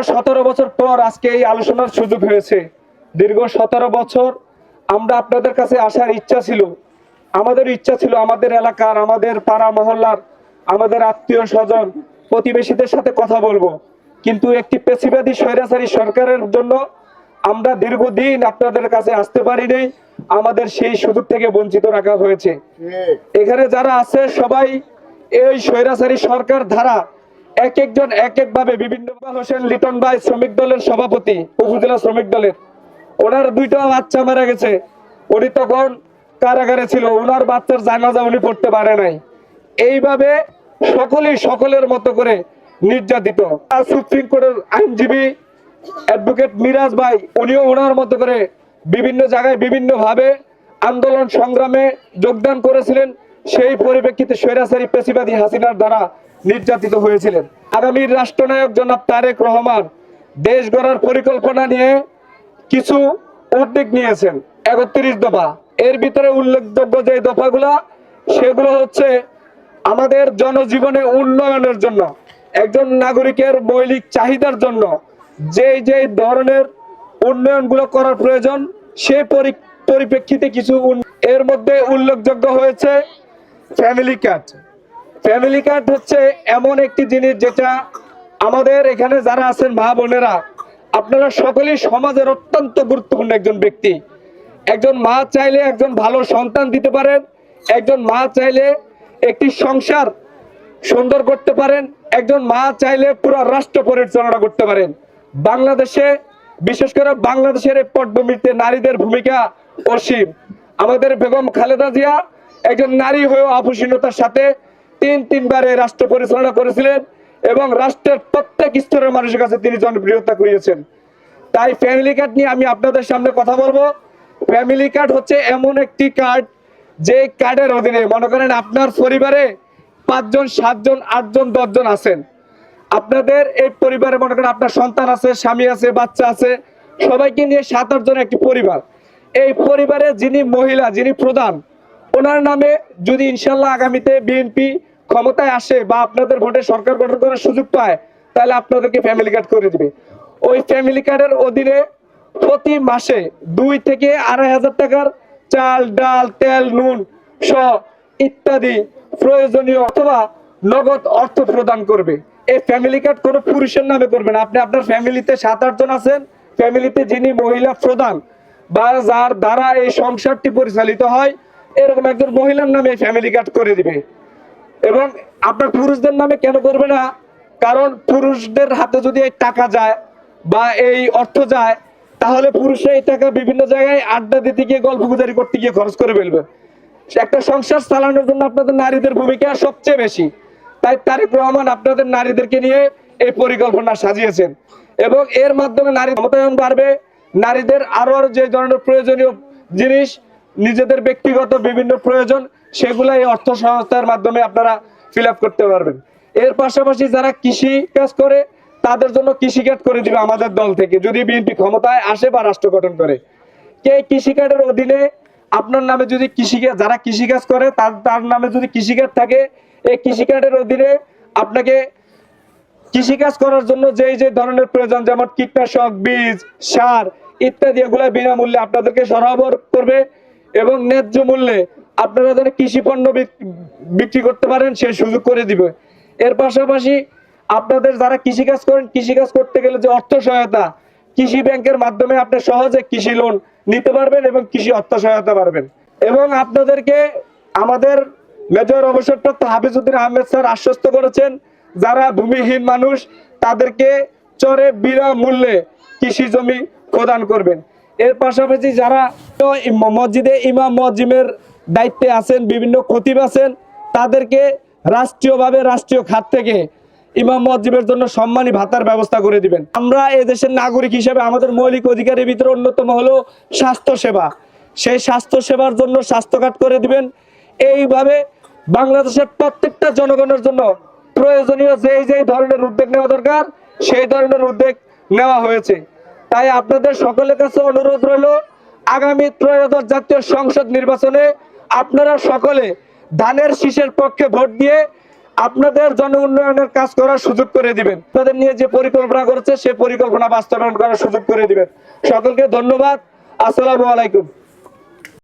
17 বছর পর আজকে এই আলোচনার সুযোগ হয়েছে। দীর্ঘ 17 বছর আমরা আপনাদের কাছে আসার ইচ্ছা ছিল, আমাদের ইচ্ছা ছিল আমাদের এলাকার, আমাদের পাড়া মহল্লার, আমাদের আত্মীয় স্বজন প্রতিবেশীদের সাথে কথা বলবো, কিন্তু একটি পেশিবাদী স্বৈরাচারী সরকারের জন্য আমরা দীর্ঘদিন আপনাদের কাছে আসতে পারিনি। আমাদের সেই সুযোগ থেকে বঞ্চিত রাখা হয়েছে। এখানে যারা আছে সবাই এই স্বৈরাচারী সরকার ধারা এক একজন এক এক ভাবে বিভিন্ন। হোসেন লিটন ভাই শ্রমিক দলের সভাপতি, উপজেলা শ্রমিক দলের, ওনার 2টা বাচ্চা মারা গেছে। উনি তখন কারাগারে ছিল, ওনার বাচ্চার জানাজা উনি পড়তে পারে নাই। এইভাবে সকলেই সকলের মতো করে নির্যাতিত। আর সুপ্রিম কোর্টের আইনজীবী অ্যাডভোকেট মিরাজ ভাই, উনিও ওনার মতো করে বিভিন্ন জায়গায় বিভিন্ন ভাবে আন্দোলন সংগ্রামে যোগদান করেছিলেন। সেই পরিপ্রেক্ষিতে স্বৈরাচারী পেশিবাদী হাসিনার দ্বারা নির্যাতিত হয়েছিলেন। আগামী রাষ্ট্রনায়ক জনাব তারেক রহমান দেশ গড়ার পরিকল্পনা নিয়ে কিছু উদ্যোগ নিয়েছেন, 31 দফা। এর ভিতরে উল্লেখযোগ্য যে দফাগুলা, সেগুলো হচ্ছে আমাদের জনজীবনে উন্নয়নের জন্য, একজন নাগরিকের মৌলিক চাহিদার জন্য যে যে ধরনের উন্নয়নগুলো করার প্রয়োজন, সেই পরিপ্রেক্ষিতে কিছু এর মধ্যে উল্লেখযোগ্য হয়েছে ফ্যামিলি কার্ড। ফ্যামিলি কার্ড হচ্ছে এমন একটি জিনিস যেটা আমাদের এখানে যারা আছেন মা বোনেরা, আপনারা সকলেই সমাজের অত্যন্ত গুরুত্বপূর্ণ একজন ব্যক্তি। একজন মা চাইলে একজন ভালো সন্তান দিতে পারেন, একজন মা চাইলে একটি সংসার সুন্দর করতে পারেন, একজন মা চাইলে পুরো রাষ্ট্র পরিচালনা করতে পারেন। বাংলাদেশে, বিশেষ করে বাংলাদেশের এই পটভূমিতে নারীদের ভূমিকা অসীম। আমাদের বেগম খালেদা জিয়া একজন নারী হয়েও আপোষহীনতার সাথে তিনবার রাষ্ট্র পরিচালনা করেছিলেন এবং রাষ্ট্রের প্রত্যেক স্তরের মানুষের কাছে তিনি জনপ্রিয়তা কুড়িয়েছেন। তাই ফ্যামিলি কার্ড নিয়ে আমি আপনাদের সামনে কথা বলবো। ফ্যামিলি কার্ড হচ্ছে এমন একটি কার্ড, যে কার্ডের অধীনে মনে করেন আপনার পরিবারে 5 জন, 7 জন, 8 জন, 10 জন আছেন। আপনাদের এই পরিবারে মনে করেন আপনার সন্তান আছে, স্বামী আছে, বাচ্চা আছে, সবাইকে নিয়ে 7-8 জন একটি পরিবার। এই পরিবারে যিনি মহিলা, যিনি প্রধান, ওনার নামে যদি ইনশাল্লাহ আগামীতে বিএনপি ক্ষমতায় আসে বা আপনাদের ভোটে সরকার গঠন করার সুযোগ পায়, তাহলে আপনাদেরকে ফ্যামিলি কার্ড করে দিবে। ওই ফ্যামিলি কার্ডের অধীনে প্রতি মাসে 2 থেকে 2,500 টাকার চাল, ডাল, তেল, নুন সহ ইত্যাদি প্রয়োজনীয় অথবা নগদ অর্থ প্রদান করবে। এই ফ্যামিলি কার্ড কোনো পুরুষের নামে করবে না। আপনি আপনার ফ্যামিলিতে 7-8 জন আছেন, ফ্যামিলিতে যিনি মহিলা প্রধান বা যার দ্বারা এই সংসারটি পরিচালিত হয়, এরকম একজন মহিলার নামে ফ্যামিলি কার্ড করে দিবে। এবং আপনার পুরুষদের নামে কেন করবে না? কারণ পুরুষদের হাতে যদি এই টাকা যায় বা এই অর্থ যায়, তাহলে পুরুষরা এই টাকা বিভিন্ন জায়গায় আড্ডা দিতে গিয়ে, গল্পগুজারি করতে গিয়ে খরচ করে ফেলবে। একটা সংসার চালানোর জন্য আপনাদের নারীদের ভূমিকা সবচেয়ে বেশি। তাই তারেক রহমান আপনাদের নারীদেরকে নিয়ে এই পরিকল্পনা সাজিয়েছেন এবং এর মাধ্যমে নারী ক্ষমতায়ন বাড়বে। নারীদের আরো যে ধরনের প্রয়োজনীয় জিনিস, নিজেদের ব্যক্তিগত বিভিন্ন প্রয়োজন, সেগুলো এই অর্থ সংস্থার মাধ্যমে আপনারা ফিল আপ করতে পারবেন। এর পাশাপাশি যারা কৃষি কাজ করে, তাদের জন্য কৃষি কার্ড করে দিবে আমাদের দল থেকে, যদি বিএনপি ক্ষমতায় আসে বা রাষ্ট্র গঠন করে। কে কৃষি কার্ডের অধীনে আপনার নামে যদি যারা কৃষিকাজ করে তার নামে যদি কৃষি কার্ড থাকে, এই কৃষি কার্ডের অধীনে আপনাকে কৃষিকাজ করার জন্য যে ধরনের প্রয়োজন, যেমন কীটনাশক, বীজ, সার ইত্যাদি, এগুলো বিনামূল্যে আপনাদেরকে সরবরাহ করবে এবং ন্যায্য মূল্যে আপনারা যেন কৃষি পণ্য বিক্রি করতে পারেন সে সুযোগ করে দিবে। এর পাশাপাশি আপনাদের যারা কৃষিকাজ করেন, কৃষিকাজ করতে গেলে যে অর্থ সহায়তা, কৃষি ব্যাংকের মাধ্যমে আপনি সহজে কৃষি লোন নিতে পারবেন এবং কৃষি অর্থ সহায়তা পারবেন। এবং আপনাদেরকে আমাদের মেজর অবসরপ্রাপ্ত হাফিজউদ্দিন আহমেদ স্যার আশ্বস্ত করেছেন, যারা ভূমিহীন মানুষ তাদেরকে চরে বিনামূল্যে কৃষি জমি প্রদান করবেন। এর পাশাপাশি যারা মসজিদে ইমাম মুয়াজ্জিমের দায়িত্বে আছেন, বিভিন্ন খতিব আছেন, তাদেরকে রাষ্ট্রীয়ভাবে রাষ্ট্রীয় খাত থেকে ইমাম মুয়াজ্জিমের জন্য সম্মানী ভাতার ব্যবস্থা করে দিবেন। আমরা এই দেশের নাগরিক হিসেবে আমাদের মৌলিক অধিকারের ভিতরে অন্যতম হলো স্বাস্থ্য সেবা। সেই স্বাস্থ্য সেবার জন্য স্বাস্থ্য কার্ড করে দিবেন। এইভাবে বাংলাদেশের প্রত্যেকটা জনগণের জন্য প্রয়োজনীয় যে ধরনের উদ্যোগ নেওয়া দরকার, সেই ধরনের উদ্যোগ নেওয়া হয়েছে। তাই আপনাদের সকলের কাছে অনুরোধ রইল, আগামী ত্রয়োদশ জাতীয় সংসদ নির্বাচনে আপনারা সকলে ধানের শীষের পক্ষে ভোট দিয়ে আপনাদের জন উন্নয়নের কাজ করার সুযোগ করে দিবেন। আপনাদের নিয়ে যে পরিকল্পনা করেছে সেই পরিকল্পনা বাস্তবায়ন করার সুযোগ করে দিবেন। সকলকে ধন্যবাদ। আসসালামু আলাইকুম।